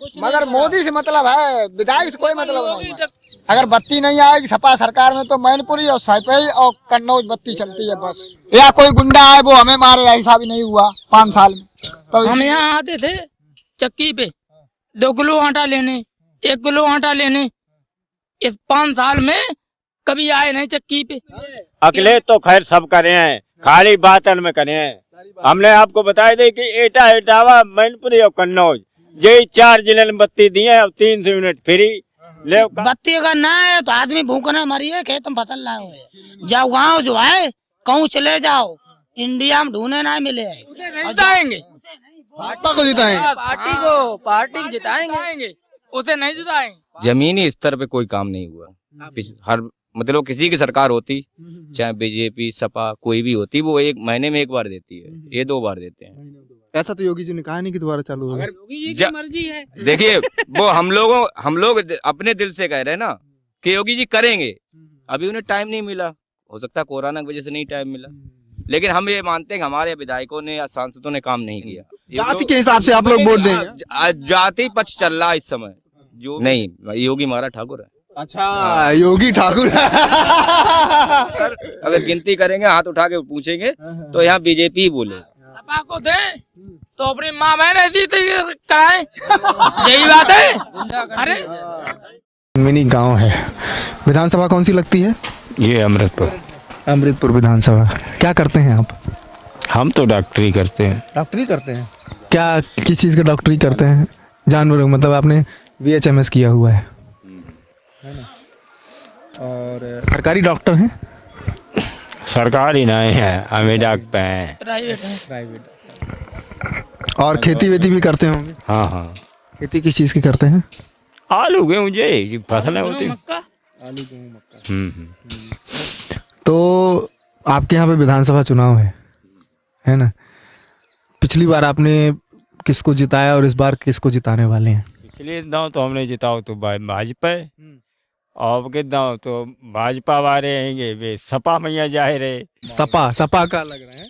मगर मोदी से मतलब है, विधायक से कोई मतलब नहीं है। अगर बत्ती नहीं आएगी सपा सरकार में तो मैनपुरी और सैपई और कन्नौज बत्ती चलती है बस। या कोई गुंडा है वो हमें मारे, ऐसा भी नहीं हुआ 5 साल में। तो हम यहाँ आते थे चक्की पे 2 किलो आटा लेने, 1 किलो आटा लेने, इस 5 साल में कभी आए नहीं चक्की पे। अकेले तो खैर सब करे हैं, खाली बातन में करे हैं। हमने आपको बताया दे कि एटा एटावा मैनपुरी और कन्नौज यही 4 जिले में बत्ती दी है। अब 300 यूनिट फ्री ले। बत्ती अगर ना है तो आदमी भूखना मरिए, खेत में फसल ना हो। जाओ गाँव जो है कहूँ चले जाओ, इंडिया में ढूंढे ना मिले। जिताएंगे भाजपा को जिताएंगे, पार्टी को जिताएंगे, उसे नहीं जिताएंगे। जमीनी स्तर पे कोई काम नहीं हुआ। हर मतलब किसी की सरकार होती, चाहे बीजेपी सपा कोई भी होती, वो 1 महीने में 1 बार देती है, ये 2 बार देते हैं। ऐसा तो योगी जी ने कहा नहीं कि दोबारा चालू होगा। योगी जी की मर्जी है। देखिए वो हम लोग अपने दिल से कह रहे हैं ना कि योगी जी करेंगे। अभी उन्हें टाइम नहीं मिला, हो सकता है कोरोना की वजह से नहीं टाइम मिला, लेकिन हम ये मानते हैं कि हमारे विधायकों ने या सांसदों ने काम नहीं किया। जाति के हिसाब से आप लोग वोट देंगे? जाति पक्ष चल रहा है इस समय। जो नहीं, योगी महाराज ठाकुर है। अच्छा, योगी ठाकुर अगर गिनती करेंगे, हाथ उठा के पूछेंगे तो यहाँ बीजेपी ही बोले। सपा को दे तो अपनी माँ बहन ऐसी कराए, यही बात है। अरे मिनी गांव है। विधानसभा कौन सी लगती है? ये अमृतपुर विधानसभा। क्या करते हैं आप? हम तो डॉक्टरी करते हैं। डॉक्टरी करते हैं? क्या किस चीज़ का डॉक्टरी करते हैं? जानवरों, मतलब आपने VHMS किया हुआ है ना? और सरकारी डॉक्टर हैं? सरकारी नहीं है, हमें डॉक्टर हैं, प्राइवेट है। प्राइवेट। और खेती वेती भी करते होंगे? हाँ। खेती किस चीज़ की करते हैं? आलू गेहूँ ये फसलें होती। मक्का। आलू गेहूँ मक्का। तो आपके यहाँ पे विधानसभा चुनाव है ना? पिछली बार आपने किसको जिताया और इस बार किसको जिताने वाले हैं? पिछले दाव तो हमने जिताओ तो भाजपा, और के दाव तो भाजपा वाले रहेंगे, वे सपा मैया जाए रहे। सपा का लग रहा है।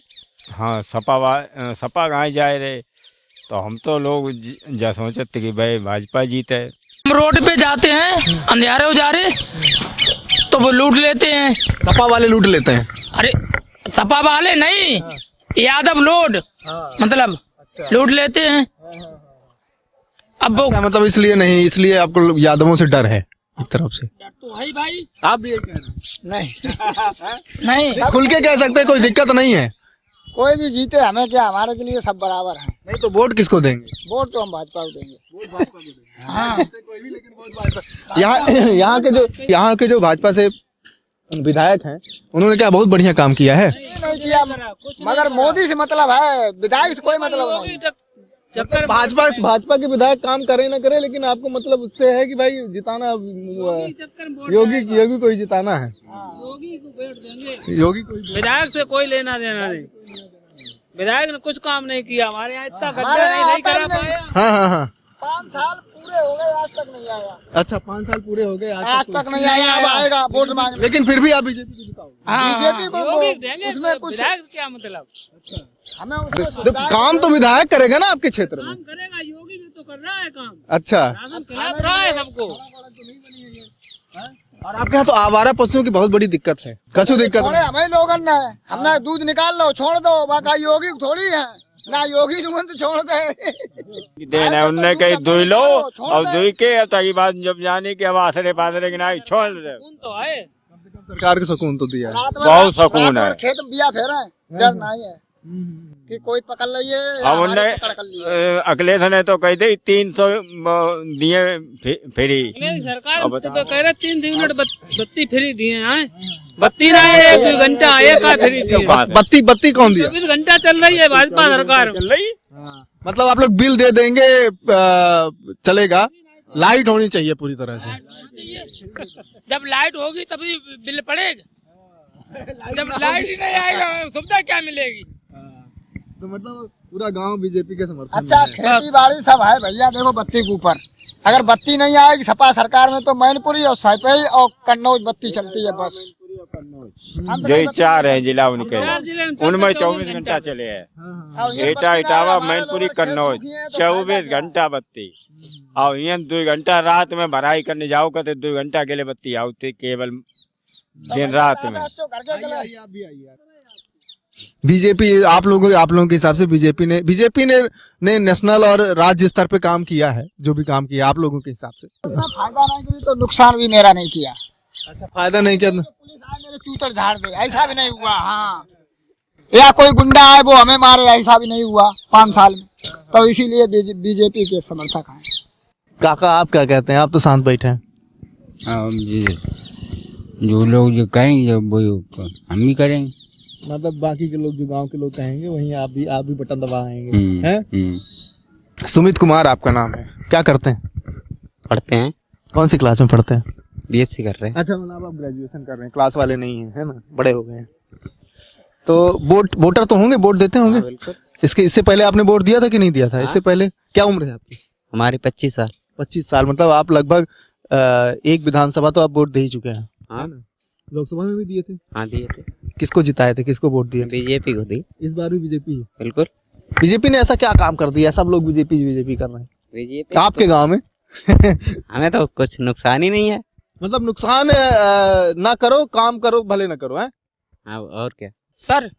हाँ, सपा गाँव जाए रहे, तो हम तो लोग जा सोचते कि भाई भाजपा जीते। हम रोड पे जाते हैं, अंधेरे उजारे, तो वो लूट लेते हैं। सपा वाले लूट लेते हैं? अरे सपा वाले नहीं, यादव लोड मतलब लूट लेते हैं। अब वो अच्छा, मतलब इसलिए नहीं, इसलिए आपको यादवों से डर है एक तरफ से? डर तो है भाई। आप भी ये कह रहे हैं? नहीं खुल के कह सकते हैं, कोई दिक्कत नहीं है। कोई भी जीते हमें क्या, हमारे के लिए सब बराबर है। नहीं तो वोट किसको देंगे? वोट तो हम भाजपा को देंगे। हाँ। यहाँ के जो भाजपा से विधायक हैं, उन्होंने क्या बहुत बढ़िया काम किया है? नहीं किया, मगर मोदी से मतलब है, विधायक से कोई मतलब नहीं। भाजपा के विधायक काम करे ना करे, लेकिन आपको मतलब उससे है कि भाई जिताना, योगी को ही जिताना है। योगी को ही। विधायक से कोई लेना देना नहीं। विधायक ने कुछ काम नहीं किया हमारे यहाँ, इतना गड्ढा नहीं करा पाया। हाँ। 5 साल पूरे हो गए, आज तक नहीं आया। अच्छा, 5 साल पूरे हो गए, आज तक नहीं आया। अब आएगा वोट मांगने। लेकिन फिर भी आप बीजेपी को जिताओगे? बीजेपी को योगी देंगे, उसमें कुछ विधायक क्या मतलब? हमें उसमें तो काम तो विधायक करेगा ना आपके क्षेत्र में? काम करेगा, योगी भी तो कर रहा है काम। अच्छा। राशन खिला रहा है सबको। और आपके यहाँ तो आवारा पशुओं की बहुत बड़ी दिक्कत है। कछु दिक्कत थोड़े हमें लोगन ने, हमने दूध निकाल लो छोड़ दो, बाकी योगी थोड़ी है ना। योगी तो छोड़ दे देना उनने कहीं दुई लो और दुई के ताकि बात जब जाने के अब आसरे पासरे के ना छोड़ दे। तो है सरकार के सुकून तो दिया है। बहुत सुकून है। खेत बिया फेरा है, डर नहीं है कि कोई पकड़ लीजिए। अब उनने अखिलेश ने तो कह दे 300 दिए फ्री। सरकार तो कह रहे 3 यूनिट बत्ती फ्री दिए हैं। बत्ती ना 1 घंटा एक का फ्री दिए। बत्ती कौन दिया? 24 घंटा चल रही है भाजपा सरकार चल रही। मतलब आप लोग बिल दे देंगे, चलेगा, लाइट होनी चाहिए पूरी तरह से। जब लाइट होगी तभी बिल पड़ेगा, जब लाइट ही नहीं आएगा सुविधा क्या मिलेगी? तो मतलब पूरा गांव बीजेपी के समर्थन अच्छा, खेती बाड़ी सब है भैया। देखो बत्ती के ऊपर, अगर बत्ती नहीं आएगी सपा सरकार में तो मैनपुरी और सैपई और कन्नौज बत्ती चलती है बस। हम जो 4 है जिला उनके, चार जिले में चलते उनमें 24 24 घंटा चले हैं। और ये एटा बत्ती इटावा हमारे मैनपुरी लोगों के खेत कन्नौज सूखी हैं तो 24 फायदा घंटा बत्ती। और यहाँ 2 घंटा रात में भराई करने जाओ तो 2 घंटा के लिए बत्ती आती केवल दिन रात में। घर के चले। बीजेपी आप लोगों के हिसाब से बीजेपी ने नेशनल और राज्य स्तर पे काम किया है, जो भी काम किया आप लोगों के हिसाब से। इतना फायदा नहीं करी तो नुकसान भी मेरा नहीं किया। अच्छा, फायदा नहीं किया। पुलिस आए मेरे चूतर झाड़ दे, ऐसा भी नहीं हुआ। हाँ, या कोई गुंडा आए वो हमें मारे, ऐसा भी नहीं हुआ 5 साल में। तो इसीलिए बीजेपी के समर्थक हैं। काका आप क्या कहते हैं? आप तो शांत बैठे हैं। जो लोग जो कहेंगे वो हम भी करेंगे। मतलब बाकी के लोग, जो गांव के लोग कहेंगे वहीं आप भी बटन दबाएंगे, हैं? सुमित कुमार आपका नाम है, क्या करते हैं? पढ़ते हैं, कौन सी क्लास में पढ़ते हैं? बीएससी कर रहे हैं। अच्छा, मतलब आप ग्रेजुएशन कर रहे हैं, क्लास वाले नहीं हैं, है ना, बड़े हो गए हैं। तो वोटर तो होंगे, वोट देते होंगे। बिल्कुल। इससे पहले आपने वोट दिया था कि नहीं दिया था? इससे पहले क्या उम्र है आपकी? हमारी 25 साल। 25 साल, मतलब आप लगभग एक विधानसभा तो आप वोट दे ही चुके हैं, हाँ। है ना? लोकसभा में भी दिए थे? हाँ दिए थे। किसको जिताए थे, किसको वोट दिए? बीजेपी को दी। इस बार भी बीजेपी है। बिल्कुल। बीजेपी ने ऐसा क्या काम कर दिया, सब लोग बीजेपी कर रहे हैं बीजेपी आपके गांव में? हमें तो कुछ नुकसान ही नहीं है। मतलब नुकसान ना करो, काम करो, भले ना करो, है? हाँ, और क्या। सर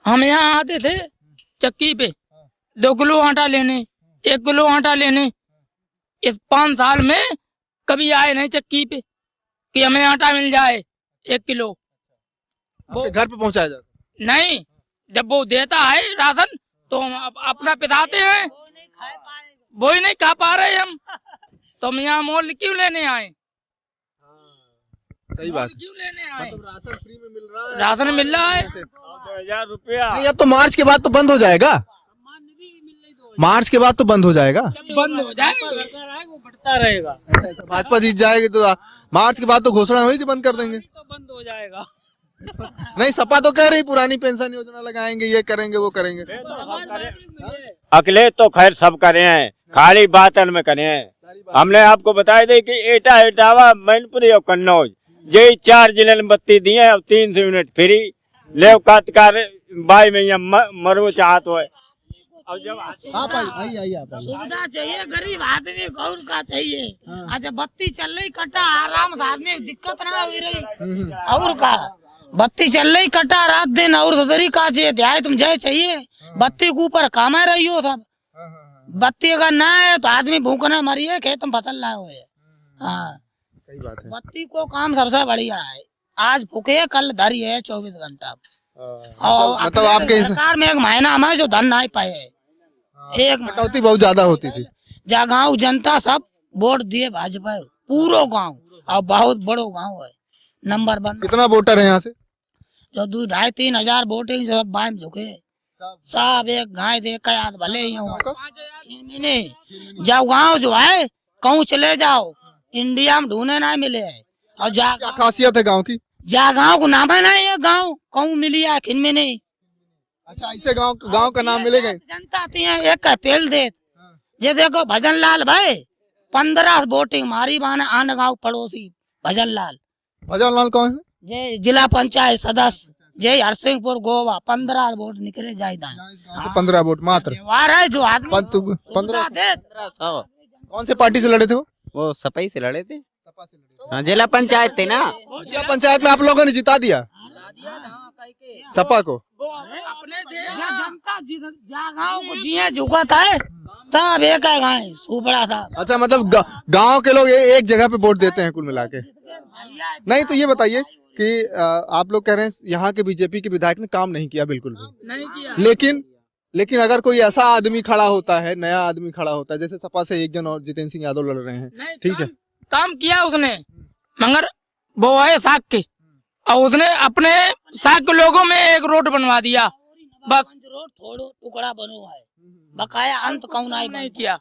हम यहाँ आते थे चक्की पे 2 किलो आटा लेने, 1 किलो आटा लेने। इस 5 साल में कभी आए नहीं चक्की पे कि हमें आटा मिल जाए 1 किलो। आपके घर पे पहुंचाया जाता? नहीं, जब वो देता है राशन तो हम अपना पिताते हैं, वो ही नहीं खा पा रहे हम, तो हम यहाँ मोल क्यों लेने आए? सही बात है। क्यों लेने आए? मतलब राशन फ्री में मिल रहा है, राशन मिल रहा है। 2000 रुपया। नहीं, अब तो मार्च के बाद तो बंद हो जाएगा। मार्च के बाद तो बंद हो जाएगा। बंद हो जाए वो बढ़ता रहेगा, ऐसा भाजपा जीत जाएगी तो मार्च के बाद तो घोषणा हुई कि बंद कर देंगे। तो बंद हो जाएगा। नहीं, सपा तो कह रही पुरानी पेंशन योजना लगाएंगे, ये करेंगे, वो करेंगे। अकेले तो खैर सब करे हैं, खाली बातन में करे हैं। हमने आपको बताया दे कि एटा इटावा मैनपुरी और कन्नौज यही 4 जिले में बत्ती दिए हैं। अब 300 यूनिट फ्री ले कातकार बाई में मरो चाहत हो। अब जब आप आइए आप आइए। सुविधा चाहिए, गरीब आदमी को और का चाहिए। अच्छा, बत्ती चल रही कटा, आराम से आदमी को दिक्कत ना हो रही, और का बत्ती चल रही कटा रात दिन, और सदरी का चाहिए ध्यान तुम जय चाहिए। बत्ती के ऊपर कामा रही हो सब। बत्ती अगर ना है तो आदमी भूखना मरिए, खेत में फसल ना हुए। हाँ, सही बात है। बत्ती को काम सबसे बढ़िया है। आज फूके कल धरी है 24 घंटा। और मतलब आपके सरकार में 1 महीना हमें जो धन नहीं पाए, एक कटौती बहुत ज्यादा होती थी। जा गाँव जनता सब वोट दिए भाजपा, पूरो गांव, और बहुत बड़ो गांव है, नंबर 1। कितना वोटर है यहाँ से? जो 2-2.5-3 हजार वोटिंग जो सब बाइम झुके सब, एक गाय दे कयात भले ही हूँ। जब गांव जो है कहूँ चले जाओ, इंडिया में ढूंढे ना मिले है। और जा क्या खासियत है गांव की? जा गांव को नाम है नहीं है, गांव कहूँ मिली है खिन में नहीं। अच्छा, ऐसे गांव का नाम मिलेगा? जनता आती है एक का पेल दे। जे देखो भजन लाल भाई 15 वोटिंग मारी बाने आन गाँव पड़ोसी भजन लाल। भजन लाल कौन है? जय जिला पंचायत सदस्य जय हरसिंहपुर गोवा, 15 वोट निकले जायदा। 15 वोट मात्र। व्यवहार है जो आदमी 15 दे। 1500। कौन से पार्टी से लड़े थे वो सपाई से लड़े थे। हाँ, जिला पंचायत थे ना। जिला पंचायत में आप लोगों ने जिता दिया सपा को? अपने जनता गाँव को जिये झुका था तब एक गाय सुपड़ा था। अच्छा, मतलब गांव के लोग एक जगह पे वोट देते हैं कुल मिला के? नहीं, तो ये बताइए कि आप लोग कह रहे हैं यहाँ के बीजेपी के विधायक ने काम नहीं किया, बिल्कुल भी नहीं किया। लेकिन अगर कोई ऐसा आदमी खड़ा होता है, नया आदमी खड़ा होता है, जैसे सपा से एक जन और जितेंद्र सिंह यादव लड़ रहे हैं, ठीक है, काम किया उसने, मगर वो है साग के, और उसने अपने साग के लोगों में एक रोड बनवा दिया, बस रोड थोड़ा टुकड़ा बनो है, बकाया अंत कौन नहीं किया,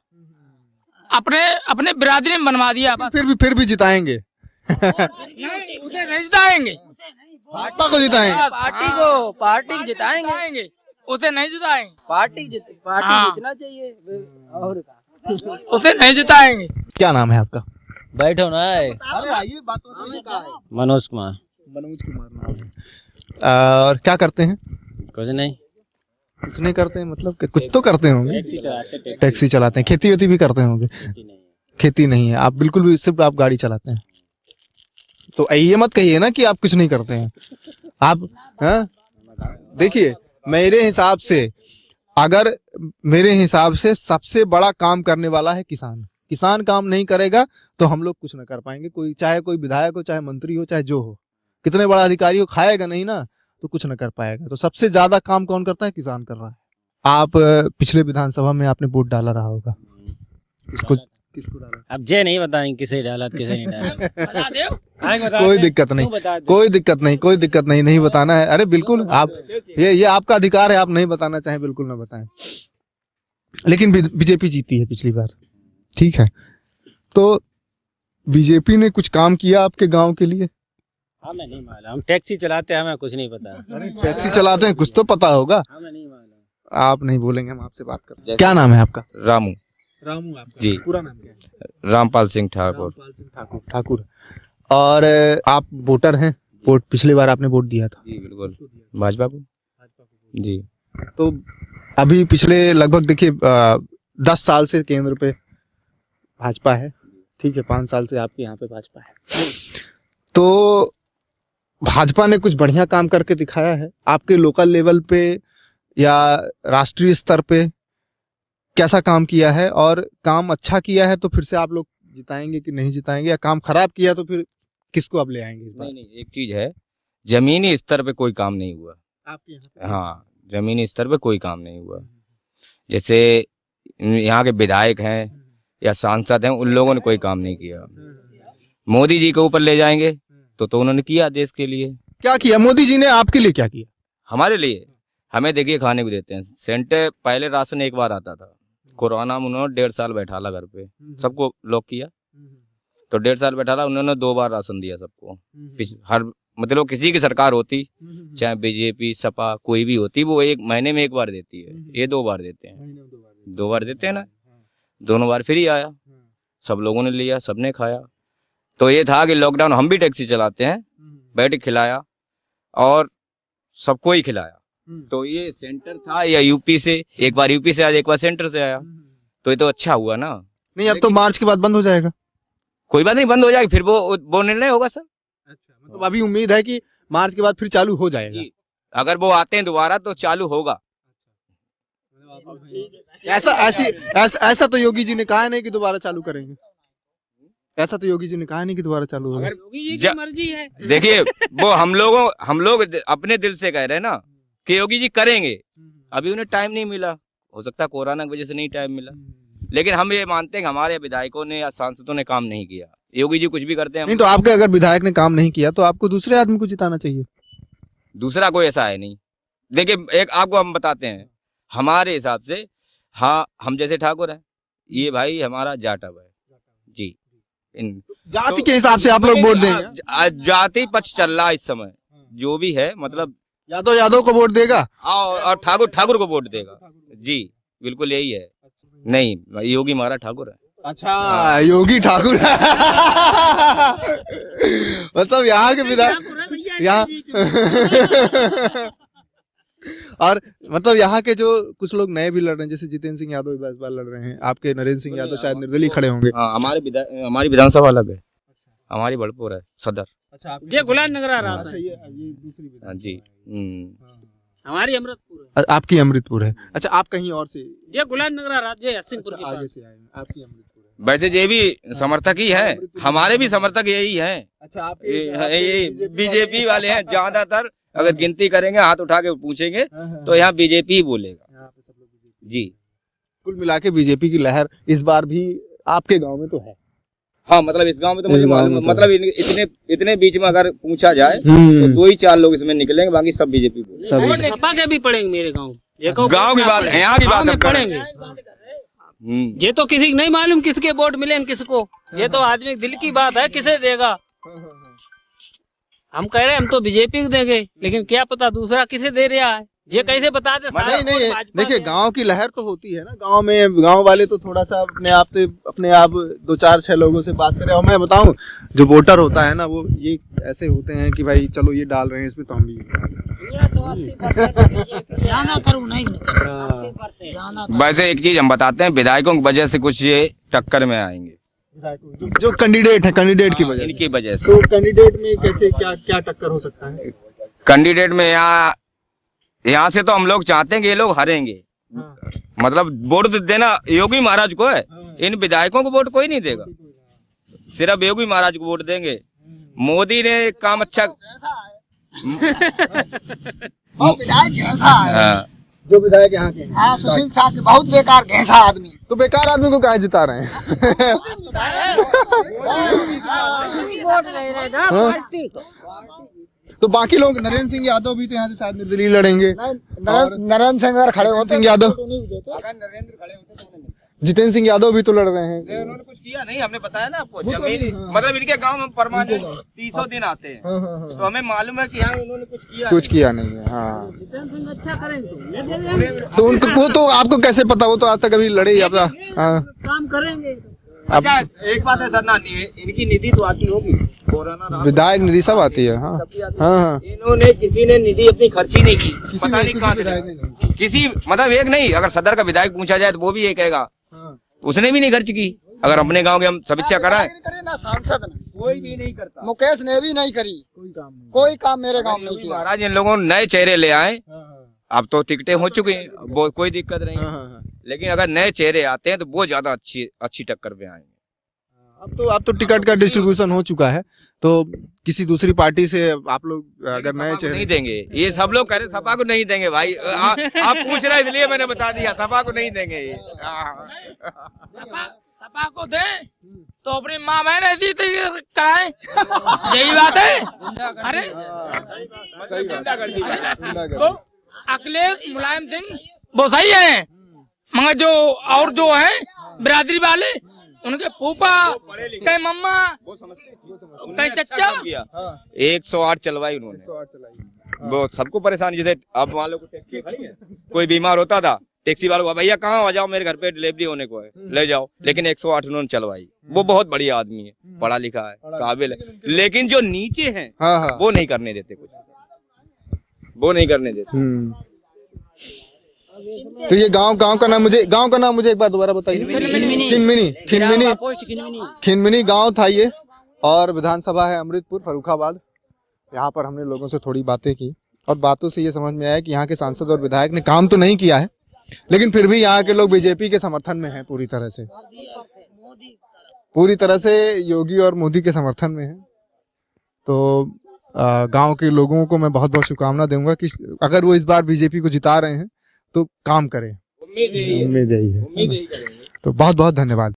अपने बिरादरी में बनवा दिया बस। फिर भी जिताएंगे? नहीं, उसे नहीं जिताएंगे, भाजपा को जिताएंगे? पार्टी जिताएंगे, उसे नहीं जिताएंगे। पार्टी जीतना चाहिए, और उसे नहीं जिताएंगे। क्या नाम है आपका? बैठो ना है। अरे आइए, बात मनोज कुमार। मनोज कुमार नाम है। और क्या करते हैं? कुछ नहीं, कुछ नहीं करते हैं मतलब कि कुछ तो करते होंगे। टैक्सी चलाते हैं। खेती वेती भी करते होंगे? खेती नहीं है, आप बिल्कुल भी, सिर्फ आप गाड़ी चलाते हैं। तो ये मत कहिए ना कि आप कुछ नहीं करते हैं आप। हाँ, देखिए मेरे हिसाब से, अगर मेरे हिसाब से सबसे बड़ा काम करने वाला है किसान। किसान काम नहीं करेगा तो हम लोग कुछ ना कर पाएंगे। कोई, चाहे कोई विधायक हो, चाहे मंत्री हो, चाहे जो हो, कितने बड़ा अधिकारी हो, खाएगा नहीं ना तो कुछ ना कर पाएगा। तो सबसे ज्यादा काम कौन करता है? किसान कर रहा है। आप पिछले विधानसभा में आपने वोट डाला रहा होगा, किसको किसको डाला? अब जे नहीं बताएंगे किसे डाला किसे नहीं डाला। कोई दिक्कत नहीं, कोई दिक्कत नहीं, कोई दिक्कत नहीं, नहीं बताना है। अरे बिल्कुल, आप ये आपका अधिकार है, आप नहीं बताना चाहें बिल्कुल ना बताएं। लेकिन बीजेपी जीती है पिछली बार, ठीक है? तो बीजेपी ने कुछ काम किया आपके गांव के लिए? हमें नहीं मालूम, हम टैक्सी चलाते हैं, हमें कुछ नहीं पता। टैक्सी चलाते हैं, कुछ तो पता होगा। हमें नहीं मालूम। आप नहीं बोलेंगे, हम आपसे बात करते हैं। क्या नाम है आपका? रामू रामू आपका? जी। पूरा नाम क्या है? रामपाल सिंह ठाकुर। रामपाल सिंह ठाकुर। ठाकुर। और आप वोटर हैं? वोट पिछली बार आपने वोट दिया था? जी बिल्कुल, भाजपा को। जी। तो अभी पिछले लगभग देखिए 10 साल से केंद्र पे भाजपा है, ठीक है? 5 साल से आपके यहाँ पे भाजपा है। तो भाजपा ने कुछ बढ़िया काम करके दिखाया है आपके लोकल लेवल पे या राष्ट्रीय स्तर पे? कैसा काम किया है? और काम अच्छा किया है तो फिर से आप लोग जिताएंगे कि नहीं जिताएंगे, या काम खराब किया तो फिर किसको आप ले आएंगे इस बार? नहीं, एक चीज है, जमीनी स्तर पे कोई काम नहीं हुआ आपके यहाँ पे? हाँ, जमीनी स्तर पे कोई काम नहीं हुआ। जैसे यहाँ के विधायक हैं या सांसद हैं, उन लोगों ने कोई काम नहीं किया। मोदी जी के ऊपर ले जाएंगे तो उन्होंने किया देश के लिए। क्या किया मोदी जी ने आपके लिए? क्या किया? हमारे लिए, हमें देखिए खाने को देते हैं। सेंटर पहले राशन एक बार आता था, कोरोना में उन्होंने 1.5 साल बैठाला घर पे, सबको लॉक किया, तो 1.5 साल बैठाला, उन्होंने 2 बार राशन दिया सबको। हर मतलब किसी की सरकार होती, चाहे बीजेपी सपा कोई भी होती, वो 1 महीने में 1 बार देती है, ये 2 बार देते हैं। 2 बार देते हैं ना, दोनों बार फ्री आया, सब लोगों ने लिया, सबने खाया। तो ये था कि लॉकडाउन हम भी टैक्सी चलाते हैं, बैठ के खिलाया और सबको ही खिलाया। तो ये सेंटर था या यूपी से, एक बार यूपी से आया, एक बार सेंटर से आया, तो ये तो अच्छा हुआ ना। नहीं, अब तो मार्च के बाद बंद हो जाएगा। कोई बात नहीं, बंद हो जाएगी, फिर वो निर्णय होगा सर। अच्छा, मतलब अभी उम्मीद है कि मार्च के बाद फिर चालू हो जाएगा। जी, अगर वो आते हैं दोबारा तो चालू होगा। ऐसा तो योगी जी ने कहा नहीं कि दोबारा चालू करेंगे। ऐसा तो योगी जी ने कहा नहीं कि दोबारा चालू होगा। योगी जी की मर्जी है। देखिए, वो हम लोग अपने दिल से कह रहे हैं ना कि योगी जी करेंगे। अभी उन्हें टाइम नहीं मिला, हो सकता है कोरोना की वजह से नहीं टाइम मिला, लेकिन हम ये मानते हैं कि हमारे विधायकों ने या सांसदों ने काम नहीं किया। योगी जी कुछ भी करते हैं। नहीं, तो आपके अगर विधायक ने काम नहीं किया तो आपको दूसरे आदमी को जिताना चाहिए। दूसरा कोई ऐसा है नहीं। देखिए, एक आपको हम बताते हैं, हमारे हिसाब से, हाँ, हम जैसे ठाकुर हैं, ये भाई हमारा जाटव है जी। जाति के हिसाब से आप लोग वोट देंगे? जाति पक्ष चल रहा है इस समय, जो भी है, मतलब यादव को वोट देगा और ठाकुर को वोट देगा जी, बिल्कुल यही है। नहीं, योगी हमारा ठाकुर है। अच्छा, योगी ठाकुर मतलब यहाँ के विधायक यहाँ और मतलब यहाँ के जो कुछ लोग नए भी लड़ रहे हैं, जैसे जितेंद्र सिंह यादव इस बार लड़ रहे हैं, आपके नरेंद्र सिंह यादव शायद निर्दलीय खड़े होंगे। हमारी विधानसभा अलग है, हमारी बड़पुर है सदर। अच्छा, ये गुलाब नगर आ रहा था। अच्छा, ये दूसरी विधानसभा जी। हमारी अमृतपुर है। आपकी अमृतपुर है। अच्छा, आप कहीं और से? ये गुलाब नगर राज्य हसीनपुर के आगे पास। से आए हैं। आपकी अमृतपुर है। वैसे ये भी समर्थक ही है, हमारे भी समर्थक यही हैं। अच्छा, आप बीजेपी वाले हैं ज्यादातर। अगर गिनती करेंगे, हाथ उठा के पूछेंगे तो यहाँ बीजेपी ही बोलेगा जी। कुल मिला के बीजेपी की लहर इस बार भी आपके गांव में तो है। हाँ, मतलब इस गांव में तो मुझे मालूम, मतलब इतने बीच में अगर पूछा जाए तो 2-4 लोग इसमें निकलेंगे, बाकी सब बीजेपी बोलेंगे। सपा के भी पड़ेंगे मेरे गाँव। गाँव की बात, यहाँ की बात पड़ेंगे। ये तो किसी नहीं मालूम किसके वोट मिलेंगे किसको, ये तो आदमी दिल की बात है, किसे देगा। हम कह रहे हैं हम तो बीजेपी को देंगे, लेकिन क्या पता दूसरा किसे दे रहा है, ये कैसे बता दे नहीं नहीं, देखिए गांव की लहर तो होती है ना, गांव में गांव वाले तो थोड़ा सा अपने आप 2-4-6 लोगों से बात करें। और मैं बताऊं, जो वोटर होता है ना, वो ये ऐसे होते हैं कि भाई चलो ये डाल रहे हैं इसमें तो हम भी जाना करूँ नहीं जाना वैसे एक चीज हम बताते हैं, विधायकों की वजह से कुछ ये टक्कर में आएंगे, जो कैंडिडेट है, कैंडिडेट की वजह इनकी वजह से। तो कैंडिडेट में कैसे क्या क्या टक्कर हो सकता है? कैंडिडेट में यहाँ से तो हम लोग चाहते हैं कि ये लोग हारेंगे। मतलब वोट देना योगी महाराज को है, इन विधायकों को वोट कोई नहीं देगा, सिर्फ योगी महाराज को वोट देंगे। मोदी ने काम अच्छा विधायक कैसा है? हाँ। जो विधायक यहाँ के हैं। हाँ, सुशील शाह के बहुत बेकार घैसा आदमी। तो बेकार आदमी को काहे जिता रहे हैं? तो बाकी लोग, नरेंद्र सिंह यादव भी तो यहाँ से शायद निर्दलीय लड़ेंगे। नरेंद्र सिंह अगर खड़े होते सिंह यादव, तो नहीं देते। नरेंद्र खड़े होते तो उन्हें जितेंद्र सिंह यादव भी तो लड़ रहे हैं। उन्होंने कुछ किया नहीं, हमने बताया ना आपको। जमीन मतलब इनके गांव में परमानेंट 300 दिन आते हैं, तो हमें मालूम है कि यहाँ उन्होंने कुछ किया नहीं है। हाँ, अच्छा करेंगे तो उनको वो तो आपको कैसे पता? वो तो आज तक अभी लड़े ही अपना। हाँ, काम करेंगे। अच्छा एक बात है सर, ना इनकी निधि तो आती होगी, कोरोना विधायक निधि सब आती है। हाँ हाँ, इन्होंने किसी ने निधि अपनी खर्ची नहीं की, पता नहीं कहाँ से किसी, मतलब एक नहीं, अगर सदर का विधायक पूछा जाए तो वो भी ये कहेगा उसने भी नहीं खर्च की। अगर अपने गांव के हम समीक्षा कराएं, ना सांसद ने, कोई भी नहीं करता, मुकेश ने भी नहीं करी, कोई काम मेरे गांव में नहीं किया। महाराज इन लोगों ने नए चेहरे ले आए, अब तो टिकटें हो चुकी हैं, वो कोई दिक्कत नहीं है। लेकिन अगर नए चेहरे आते हैं तो वो ज्यादा अच्छी टक्कर पे आएंगे। अब तो टिकट का डिस्ट्रीब्यूशन हो चुका है, तो किसी दूसरी पार्टी से आप लोग अगर नए चेहरे नहीं देंगे, ये सब लोग कह रहे सपा को नहीं देंगे भाई। आप पूछ रहे इसलिए मैंने बता दिया, सपा को नहीं देंगे ये। सपा को दे तो अपनी माँ बहन ऐसी कराए, यही बात है। अरे तो अखिलेश मुलायम सिंह वो सही है, मगर जो और जो है बिरादरी वाले, उनके फूफा कई मम्मा कई चचा 108 चलवाई उन्होंने, वो सबको परेशान। जैसे अब मान लो टैक्सी खड़ी है, कोई बीमार होता था, टैक्सी वालों को भैया कहाँ आ जाओ, मेरे घर पे डिलीवरी होने को है, ले जाओ। लेकिन 108 उन्होंने चलवाई। वो बहुत बढ़िया आदमी है, पढ़ा लिखा है, काबिल है। लेकिन जो नीचे हैं वो नहीं करने देते कुछ, वो नहीं करने देते। तो ये गांव का नाम मुझे एक बार दोबारा बताइए। खिनमिनी गांव था ये, और विधानसभा है अमृतपुर फर्रुखाबाद। यहाँ पर हमने लोगों से थोड़ी बातें की, और बातों से ये समझ में आया कि यहाँ के सांसद और विधायक ने काम तो नहीं किया है, लेकिन फिर भी यहाँ के लोग बीजेपी के समर्थन में हैं, पूरी तरह से योगी और मोदी के समर्थन में हैं। तो गांव के लोगों को मैं बहुत बहुत शुभकामना दूंगा कि अगर वो इस बार बीजेपी को जिता रहे हैं तो काम करें, उम्मीद यही है। तो बहुत बहुत धन्यवाद।